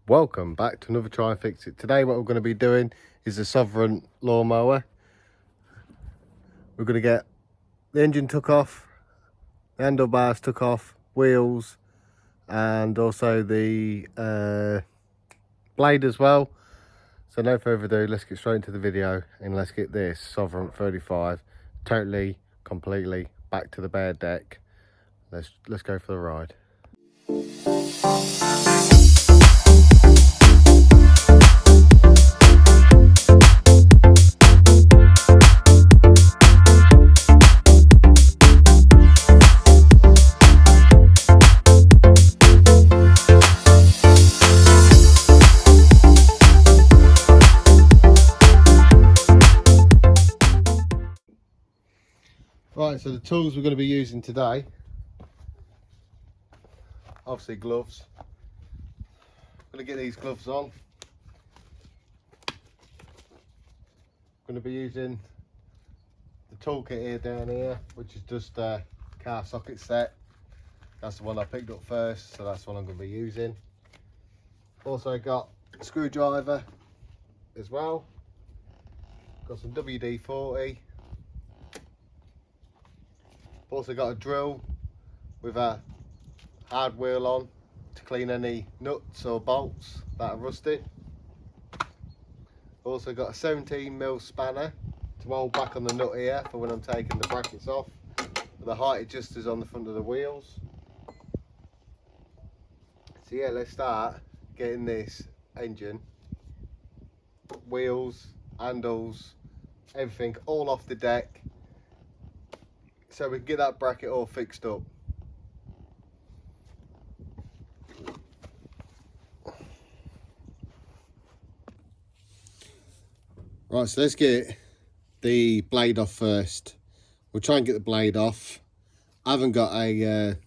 Welcome back to another Try and Fix It. Today what we're going to be doing is a Sovereign lawnmower. We're going to get the engine took off, the handlebars took off, wheels, and also the blade as well. So no further ado, let's get straight into the video and let's get this Sovereign 35 totally, completely back to the bare deck. Let's go for the ride. Right, so the tools we're going to be using today, obviously gloves. I'm going to get these gloves on. I'm going to be using the toolkit here down here, which is just a car socket set. That's the one I picked up first, so that's what I'm going to be using. Also got a screwdriver as well. Got some WD-40. Also got a drill with a hard wheel on to clean any nuts or bolts that are rusty. Also got a 17mm spanner to hold back on the nut here for when I'm taking the brackets off. With the height adjusters on the front of the wheels. So yeah, let's start getting this engine, wheels, handles, everything all off the deck, so we can get that bracket all fixed up. Right, so let's get the blade off first. We'll try and get the blade off. I haven't got a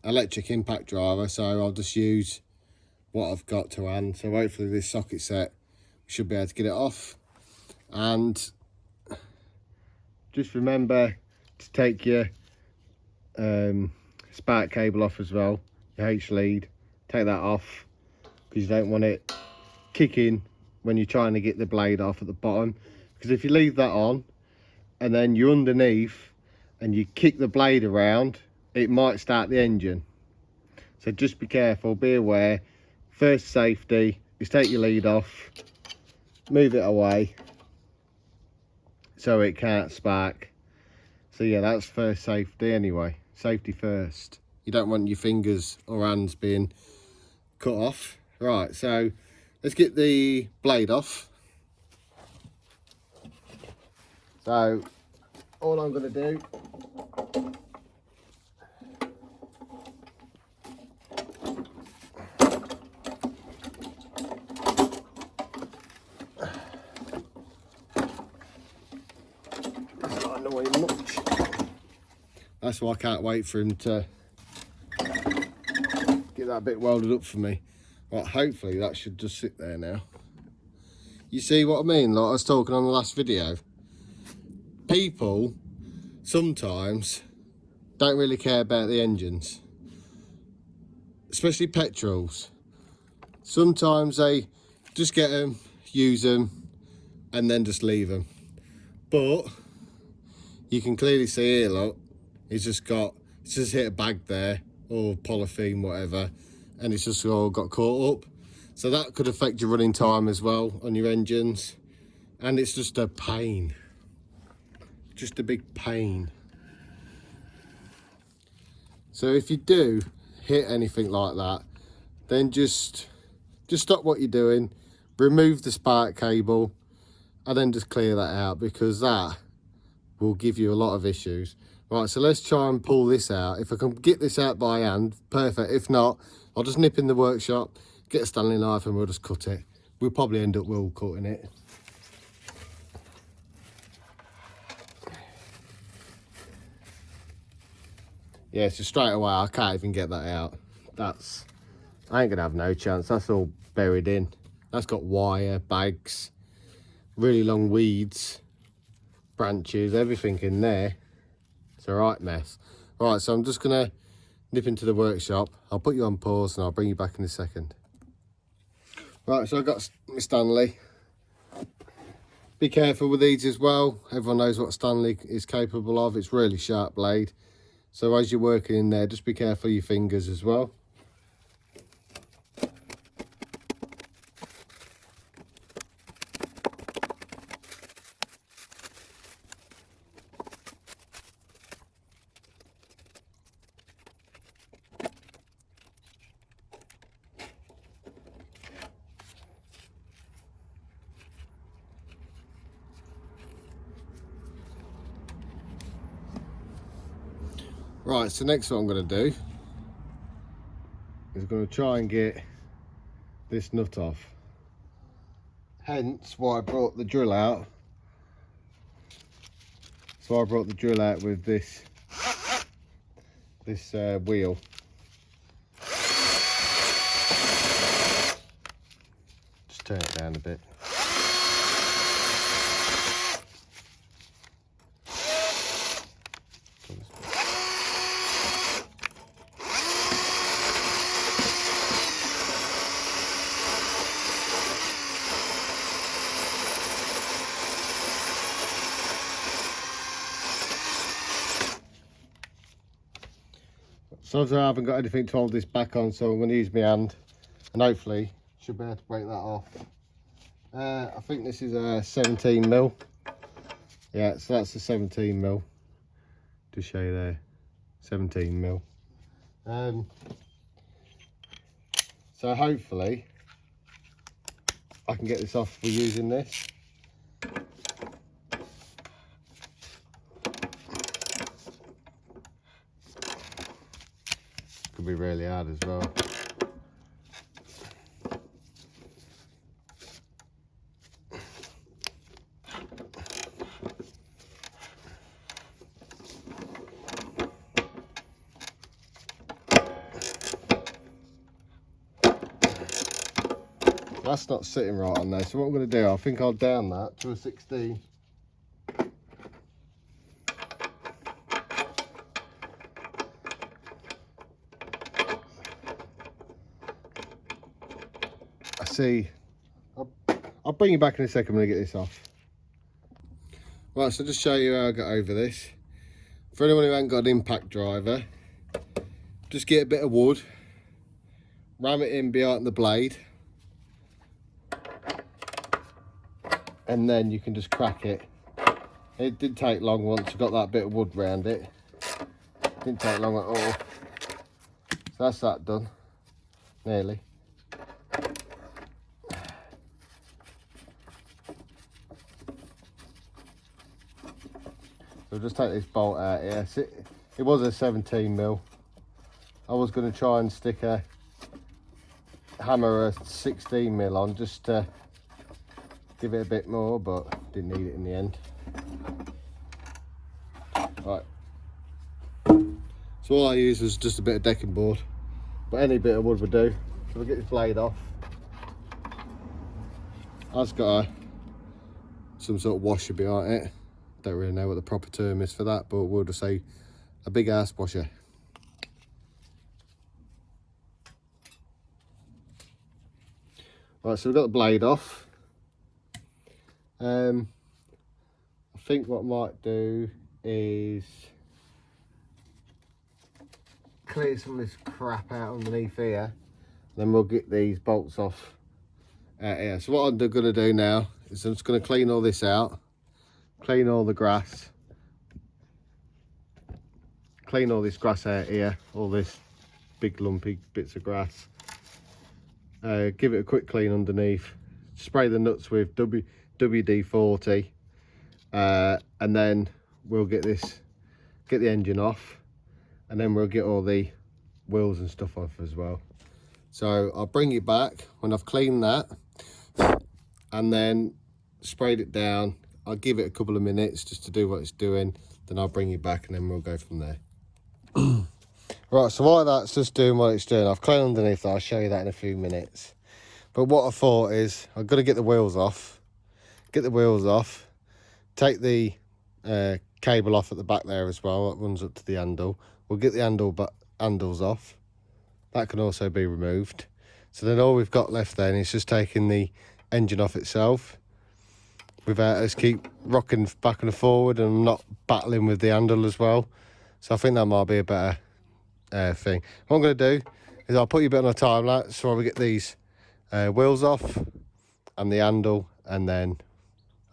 electric impact driver, so I'll just use what I've got to hand. So hopefully this socket set, we should be able to get it off. And just remember to take your spark cable off as well, your H lead. Take that off because you don't want it kicking when you're trying to get the blade off at the bottom, because if you leave that on and then you're underneath and you kick the blade around, it might start the engine. So just be careful, be aware. First safety is take your lead off, move it away so it can't spark. So yeah, that's first safety anyway. Safety first. You don't want your fingers or hands being cut off. Right, so let's get the blade off. So all I'm going to do, that's not annoying much. That's why I can't wait for him to get that bit welded up for me. Right, hopefully that should just sit there now. You see what I mean? Like I was talking on the last video. People sometimes don't really care about the engines, especially petrols. Sometimes they just get them, use them, and then just leave them. But you can clearly see here, look, it's just hit a bag there, or polythene, whatever, and it's just all got caught up. So that could affect your running time as well on your engines, and it's just a pain. Just a big pain. So if you do hit anything like that, then just stop what you're doing, remove the spark cable, and then just clear that out, because that will give you a lot of issues. Right, so let's try and pull this out. If I can get this out by hand, perfect. If not, I'll just nip in the workshop, get a Stanley knife, and we'll just cut it. We'll probably end up wheel cutting it. Yeah, so straight away, I can't even get that out. I ain't gonna have no chance. That's all buried in. That's got wire, bags, really long weeds, branches, everything in there. It's a right mess. Right, so I'm just gonna nip into the workshop. I'll put you on pause and I'll bring you back in a second. Right, so I've got my Stanley. Be careful with these as well. Everyone knows what Stanley is capable of. It's really sharp blade. So as you're working in there, just be careful of your fingers as well. Right, so next what I'm going to do is I'm going to try and get this nut off. Hence why I brought the drill out. So I brought the drill out with this wheel. Just turn it down a bit. So I haven't got anything to hold this back on, so I'm going to use my hand and hopefully should be able to break that off. I think this is a 17mm. Yeah, so that's a 17mm. To show you there, 17mm. So hopefully I can get this off for using this. Could be really hard as well. That's not sitting right on there, so what I'm going to do, I think I'll down that to a 16. I see. I'll bring you back in a second when I get this off. Right, so just show you how I got over this. For anyone who hasn't got an impact driver, just get a bit of wood, ram it in behind the blade, and then you can just crack it. It didn't take long once you got that bit of wood round it. Didn't take long at all. So that's that done, nearly. So just take this bolt out here. It was a 17mm. I was going to try and stick a hammer a 16mm on just to give it a bit more, but didn't need it in the end. Right. So all I used was just a bit of decking board, but any bit of wood would do. So we'll get this blade off. I've got some sort of washer behind it. Don't really know what the proper term is for that, but we'll just say a big ass washer. Right, so we've got the blade off. I think what I might do is clear some of this crap out underneath here, then we'll get these bolts off out here. So what I'm going to do now is I'm just going to clean all this out, clean all the grass, clean all this grass out here, all this big lumpy bits of grass, give it a quick clean underneath, spray the nuts with WD-40, and then we'll get the engine off, and then we'll get all the wheels and stuff off as well. So I'll bring you back when I've cleaned that and then sprayed it down. I'll give it a couple of minutes just to do what it's doing, then I'll bring you back and then we'll go from there. Right, so while that's just doing what it's doing, I've cleaned underneath that. I'll show you that in a few minutes. But what I thought is I've got to get the wheels off. Get the wheels off. Take the cable off at the back there as well. That runs up to the handle. We'll get the handle handles off. That can also be removed. So then all we've got left then is just taking the engine off itself without us keep rocking back and forward and not battling with the handle as well. So I think that might be a better thing. What I'm going to do is I'll put you a bit on a time lapse so we get these wheels off and the handle, and then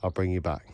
I'll bring you back.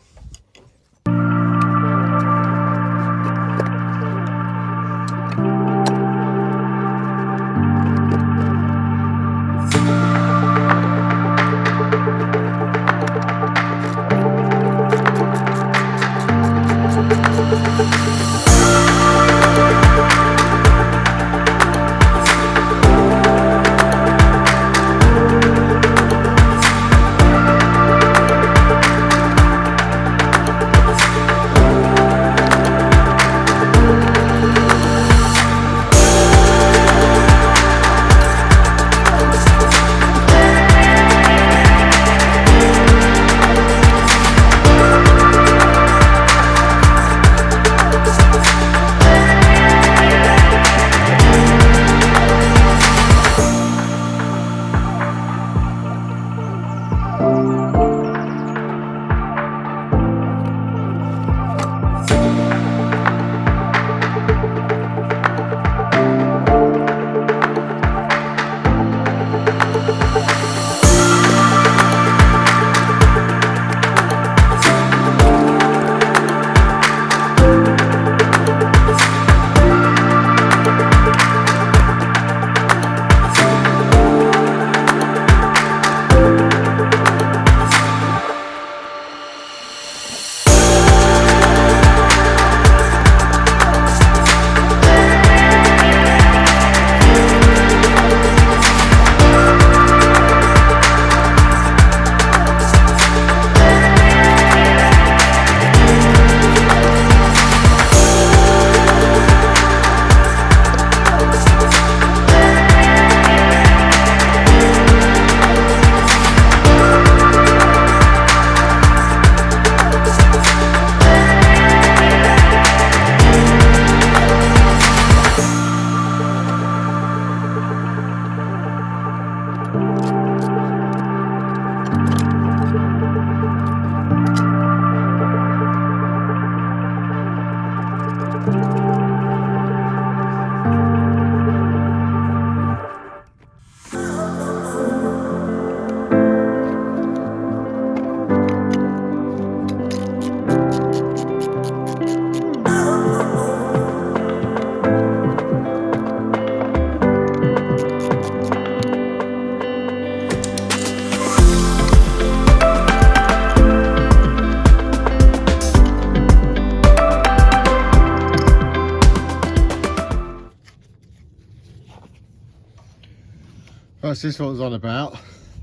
Right, so this is what I was on about.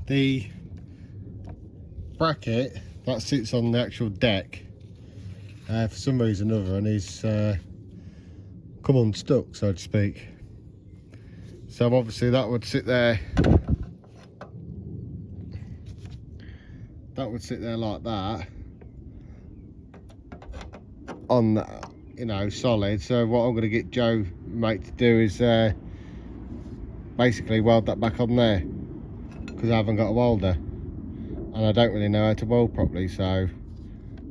The bracket that sits on the actual deck, for some reason or other, and is come unstuck, so to speak. So obviously that would sit there. That would sit there like that on that, you know, solid. So what I'm going to get Joe mate to do is basically weld that back on there, because I haven't got a welder and I don't really know how to weld properly, so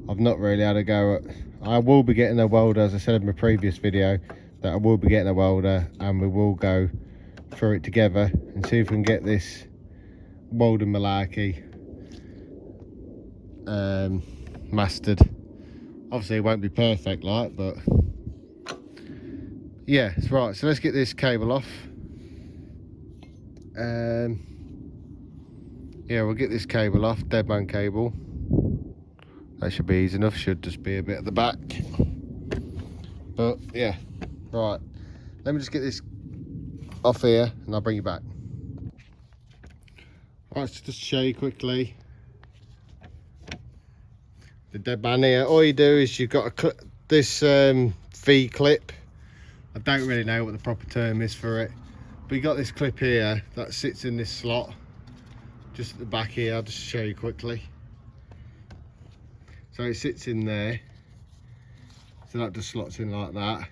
I've not really had a go at. I will be getting a welder, as I said in my previous video, that I will be getting a welder and we will go through it together and see if we can get this welding malarkey mastered. Obviously it won't be perfect like, but yeah, it's right. So let's get this cable off. Yeah, we'll get this cable off, deadman cable. That should be easy enough, should just be a bit at the back. But yeah, right. Let me just get this off here and I'll bring you back. Right, so just to show you quickly the deadman here. All you do is you've got this V clip. I don't really know what the proper term is for it, but you got this clip here that sits in this slot just at the back here. I'll just show you quickly. So it sits in there, so that just slots in like that.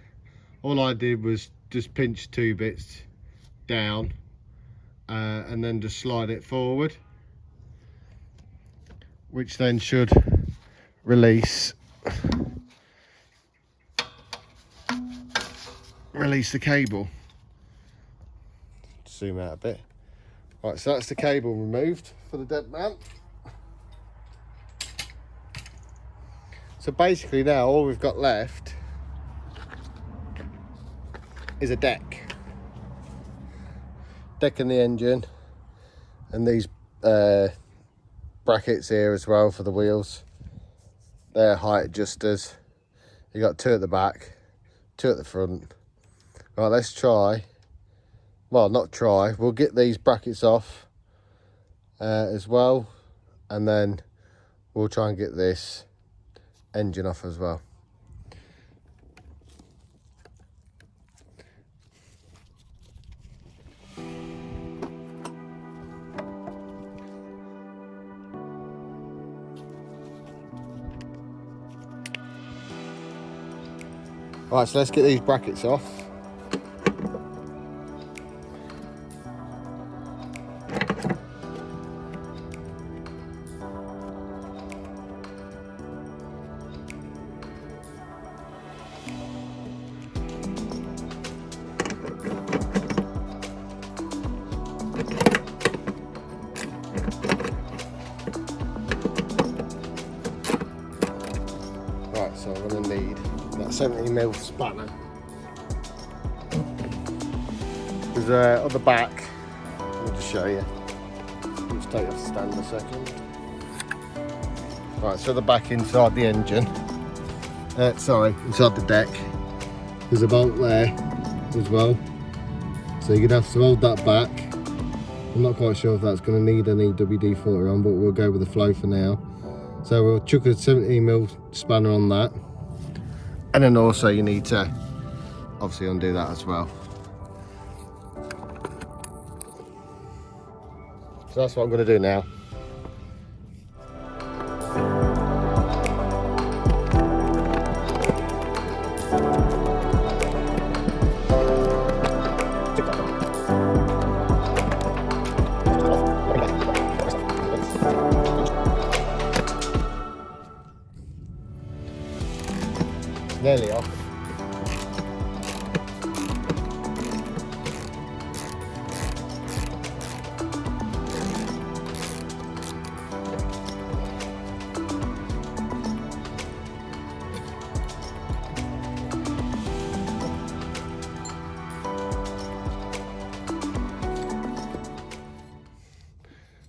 All I did was just pinch 2 bits down and then just slide it forward, which then should release the cable. Zoom out a bit. Right, so that's the cable removed for the dead mount. So basically now all we've got left is a deck in the engine, and these brackets here as well for the wheels. They're height adjusters. You got 2 at the back, 2 at the front. Right, let's try. Well, not try. We'll get these brackets off as well, and then we'll try and get this engine off as well. Right, so let's get these brackets off. Right, so I'm going to need that 70mm spanner. Because on the back, I'll just show you. I'll just take it off the stand a second. Right, so the back inside the engine, inside the deck, there's a bolt there as well. So you're going to have to hold that back. I'm not quite sure if that's going to need any WD-40 on, but we'll go with the flow for now. So we'll chuck a 70mm spanner on that. And then also you need to obviously undo that as well. So that's what I'm going to do now. Nearly off.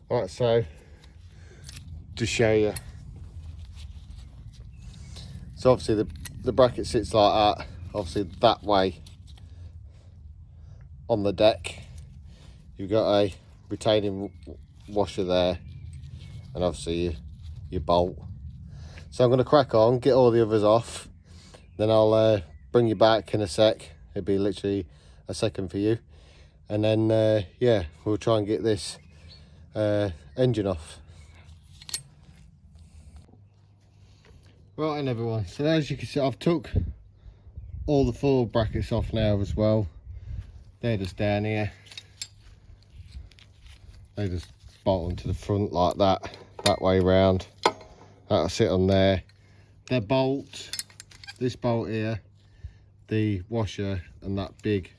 Right, so to show you, so obviously the bracket sits like that, obviously that way on the deck. You've got a retaining washer there, and obviously your bolt. So I'm going to crack on, get all the others off, then I'll bring you back in a sec. It'll be literally a second for you, and then yeah, we'll try and get this engine off. Right then everyone, so as you can see, I've took all the 4 brackets off now as well. They're just down here. They just bolt onto the front like that way round. That'll sit on there. Their bolt, this bolt here, the washer and that big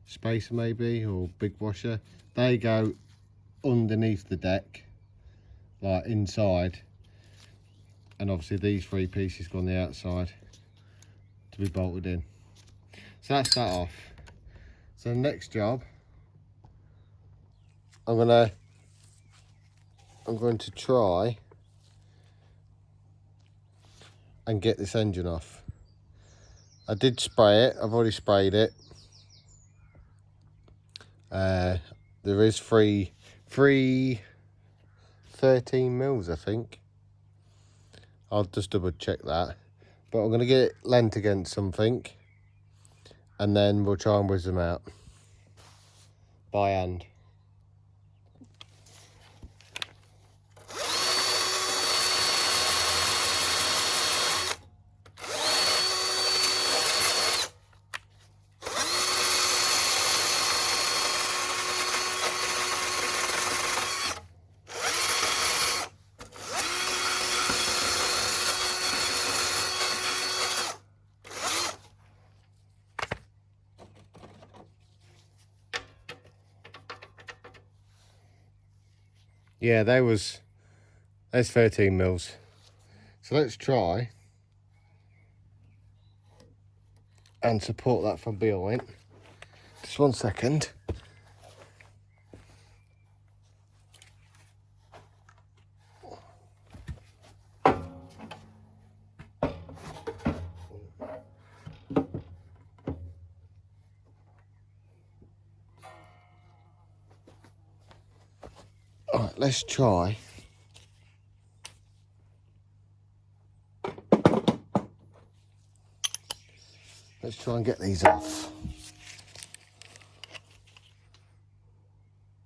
spacer maybe, or big washer, they go underneath the deck, like inside. And obviously these 3 pieces go on the outside to be bolted in. So that's that off. So the next job, I'm going to try and get this engine off. I did spray it, I've already sprayed it. There is three 13mm, I think. I'll just double check that. But I'm going to get it lent against something, and then we'll try and whiz them out by hand. Yeah, there's 13 mils. So let's try and support that from behind. Just 1 second. All right, let's try. Let's try and get these off.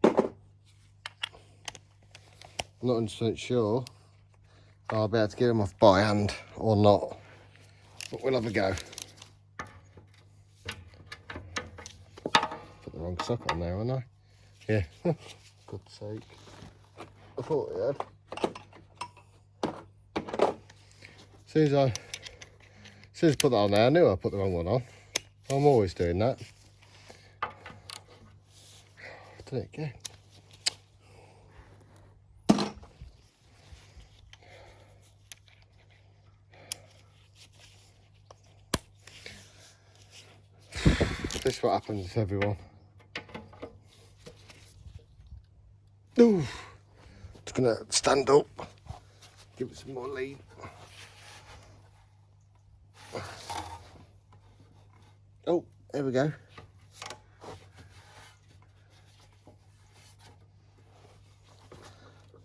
I'm not 100% sure if I'll be able to get them off by hand or not, but we'll have a go. Put the wrong sock on there, haven't I? Yeah. God's sake. I thought it had. As soon as I put that on there, I knew I put the wrong one on. I'm always doing that. I've done it again. This is what happens to everyone. Ooh. Just gonna stand up, give it some more lead. Oh, there we go.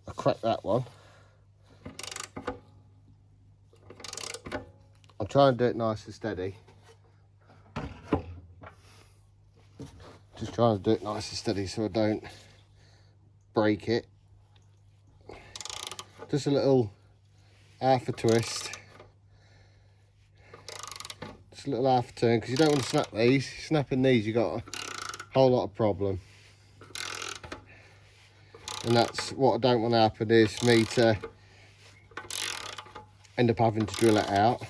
I cracked that one. I'm trying to do it nice and steady. Just trying to do it nice and steady so I don't break it. Just a little half a twist. Just a little half a turn, because you don't want to snap these. Snapping these, you got a whole lot of problem. And that's what I don't want to happen, is me to end up having to drill it out.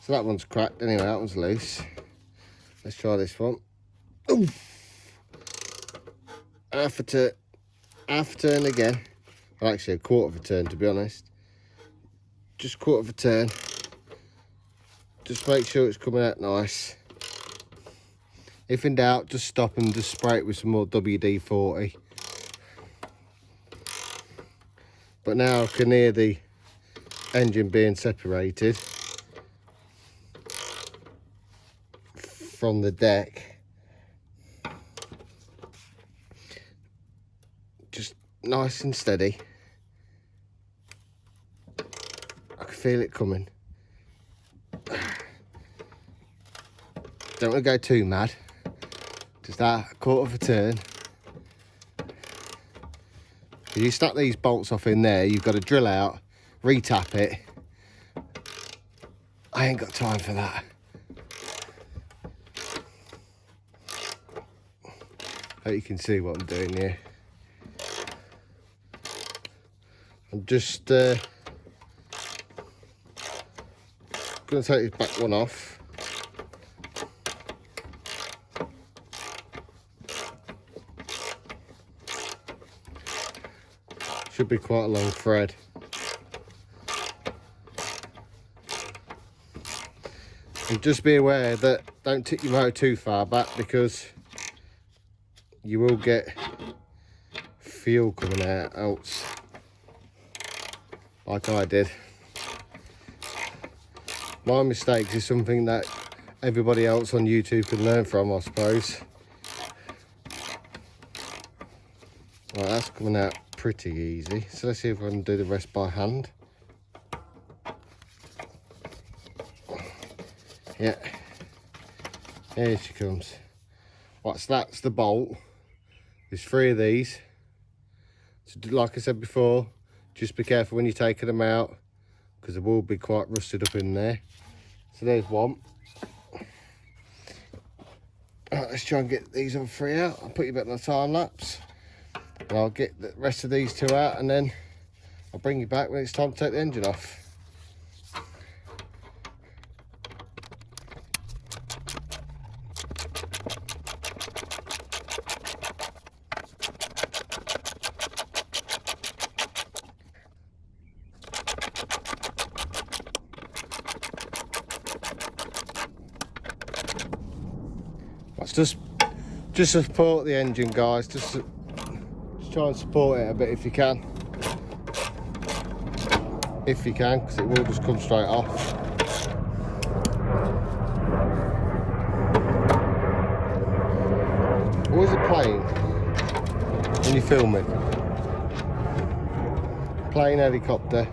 So that one's cracked anyway, that one's loose. Let's try this one. Ooh. Half a turn again. Well, actually a quarter of a turn, to be honest. Just quarter of a turn. Just make sure it's coming out nice. If in doubt, just stop and just spray it with some more WD-40. But now I can hear the engine being separated from the deck. Just nice and steady. I can feel it coming. Don't want to go too mad. Just that quarter of a turn. If you snap these bolts off in there, you've got to drill out, re-tap it. I ain't got time for that. Hope you can see what I'm doing here. I'm just going to take this back one off. Should be quite a long thread. And just be aware that don't tip your motor too far back, because you will get fuel coming out else, like I did. My mistakes is something that everybody else on YouTube can learn from, I suppose. Right, that's coming out pretty easy. So let's see if I can do the rest by hand. Yeah, here she comes. Right, so that's the bolt. There's 3 of these. So like I said before, just be careful when you're taking them out, because they will be quite rusted up in there. So there's one. Right, let's try and get these other 3 out. I'll put you back on the time lapse. And I'll get the rest of these 2 out, and then I'll bring you back when it's time to take the engine off. Just to support the engine, guys. Just try and support it a bit if you can. If you can, because it will just come straight off. Always a plane when you're filming. Plane, helicopter.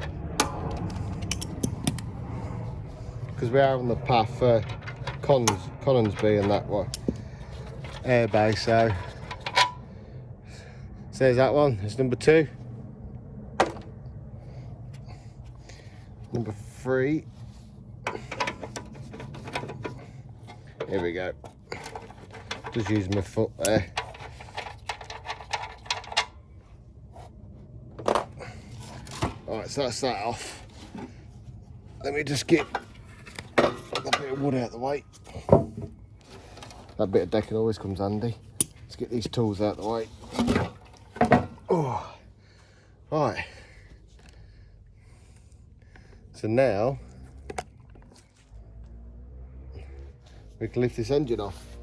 Because we are on the path for Coningsby and that one. Airbase, so there's that one. It's number 2. Number 3. Here we go. Just using my foot there. Alright, so that's that off. Let me just get a bit of wood out of the way. That bit of decking always comes handy. Let's get these tools out of the way. Oh, right. So now we can lift this engine off.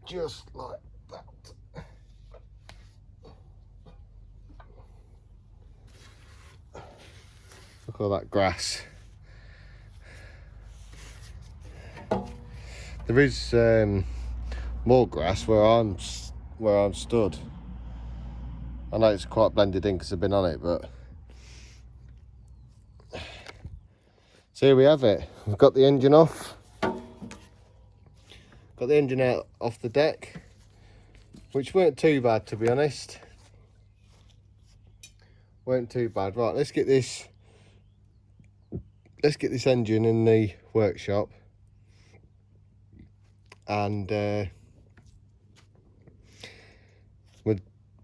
Just like that. Look at all that grass. There is more grass where I'm stood. I know it's quite blended in because I've been on it, but so here we have it. We've got the engine off. Got the engine out off the deck, which weren't too bad, to be honest. Weren't too bad. Right, let's get this engine in the workshop, and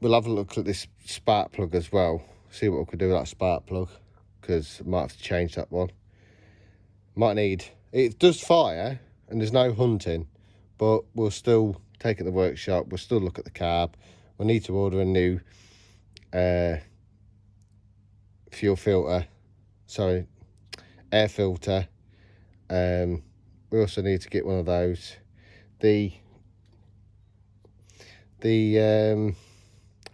we'll have a look at this spark plug as well. See what we could do with that spark plug, because I might have to change that one. Might need, it does fire and there's no hunting, but we'll still take it to the workshop. We'll still look at the carb. We'll need to order a new air filter. We also need to get one of those. The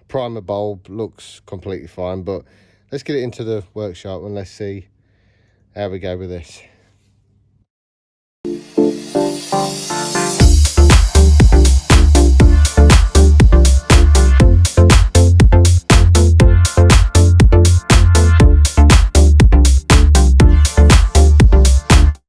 primer bulb looks completely fine, but let's get it into the workshop and let's see how we go with this.